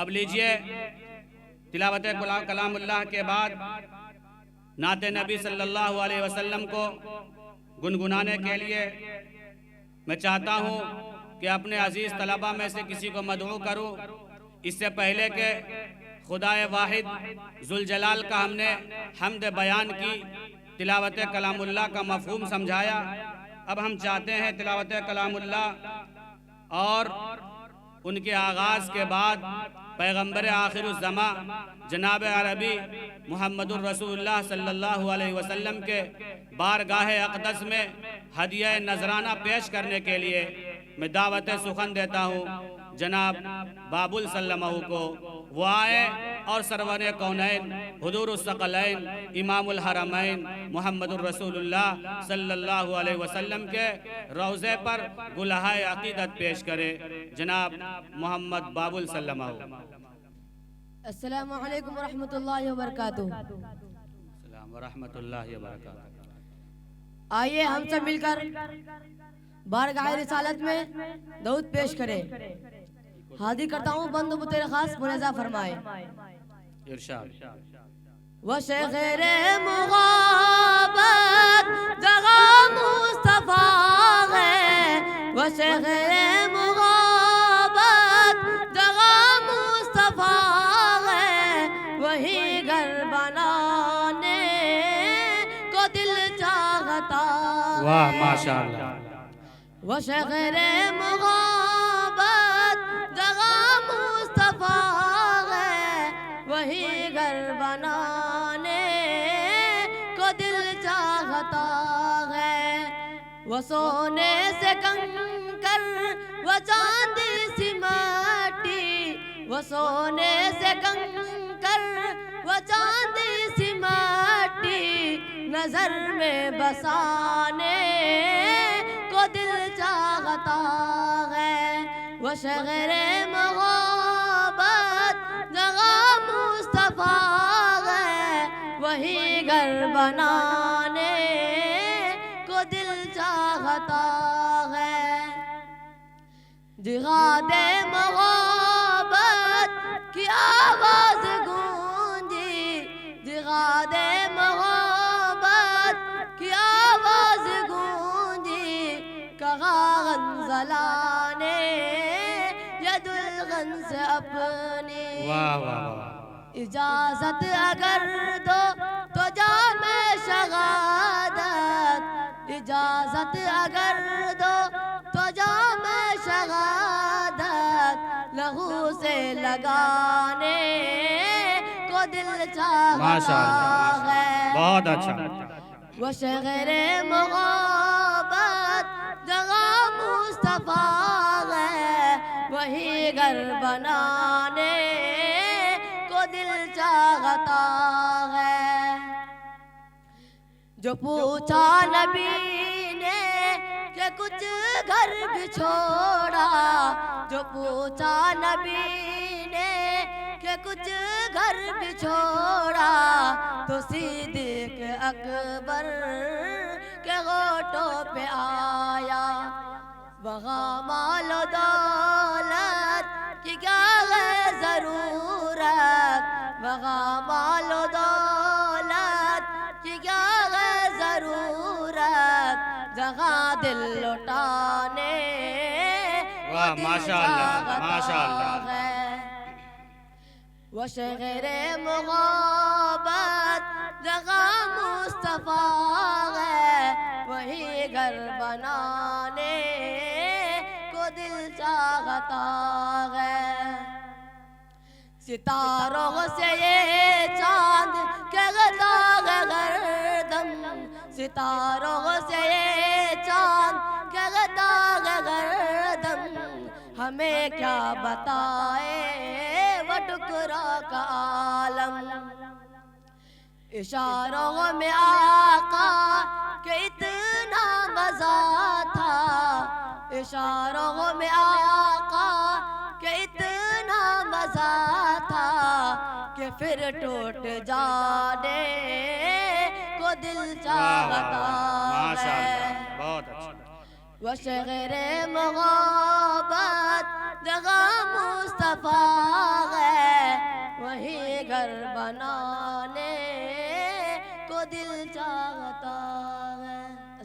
अब लीजिए तिलावत कलामुल्लाह के बाद नाते नबी सल्लल्लाहु अलैहि वसल्लम को गुनगुनाने के लिए मैं चाहता हूँ कि अपने अजीज़ तलबा में से किसी को मदऊ करूँ। इससे पहले के खुदाए वाहिद जुल जलाल का हमने हम्द बयान की, तिलावत कलामुल्लाह का मफहूम समझाया। अब हम चाहते हैं तिलावत कलामुल्लाह और उनके आगाज़ के बाद पैगम्बर आखिरुज़्ज़मा जनाब अरबी मुहम्मदुर रसूलुल्लाह सल्लल्लाहु अलैहि वसल्लम के बारगाह अक़दस में हदिया नजराना पेश करने के लिए मैं दावत सुखन देता हूँ जनाब बाबुल सल्लमहू को। वो आए और सरवर कौनैन हुजूरुस सकलैन इमामुल हरमैन मुहम्मदुर रसूलुल्लाह सल्लल्लाहु अलैहि वसल्लम के रोज़े पर गुलहाए अक़ीदत पेश करे। जनाब मोहम्मद बाबुल सल्लमहू। अस्सलामु अलैकुम वरहमतुल्लाहि वबरकातुहू। अस्सलाम वरहमतुल्लाहि वबरकातुहू। आइए हम सब मिलकर बारगाह रिसालत में दरूद पेश करें। हाजिर करता हूँ बंद तेरे खास मुलाजा फरमाए। इरशाद। वो शेखरे मुग़ाबत जगह मुस्तफ़ा है, वो शेखरे मुग़ाबत जगह मुस्तफ़ा है, वही घर बनाने को दिल चाहता। वाह माशाअल्लाह। वो शेखरे मुग़ाबत जगह मुस्तफ़ा है, वही घर बनाने को दिल चाहता है। वो सोने से कंकर वो चांदी सी माटी, वो सोने से कंकर वो चांदी सी माटी नजर में बसाने को दिल चाहता है। वो शगरे मुग़ाबत जगह मुस्तफ़ा है, वही घर बनाने को दिल चाहता है। जिहादे मुग़ाबत की आवाज़ गूंजी, जिहादे मुग़ाबत की आवाज़ गूंजी, कहा गंज़ला ने ये दुल्हन से अपनी। वाह वाह वाह। इजाज़त अगर दो तो जामे शहादत, इजाज़त अगर दो तो जामे शहादत, लहू से लगाने को दिल चाहता है। बहुत अच्छा। वो शगरे मुग़ाबत जगह मुस्तफ़ा है, वही घर बनाने को दिल चाहता है। जो पूछा नबी ने कि कुछ घर भी छोड़ा, जो पूछा नबी ने कि कुछ घर भी छोड़ा, तो सिद्दीक़ अकबर के होठों पे आया। वहाँ मालो दौलत की क्या है ज़रूरत, वहाँ मालो दौलत की क्या है ज़रूरत, जहाँ दिल लुटाने वाह माशाअल्लाह माशाअल्लाह। वो शगरे मुग़ाबत जगह मुस्तफ़ा है, वही घर बनाने को दिल चाहता है। सितारों से ये चांद कहता है गर्दन, सितारों से ये चांद कहता है गर्दन, हमें क्या बताए वो टुकड़ा का आलम। इशारों में आका के इतना मजा था, इशारों में आका के इतना मजा था, कि फिर टूट जाने को दिल चाहता है। बहुत अच्छा। वो शगरे मुग़ाबत जगह मुस्तफ़ा है, ठिकाना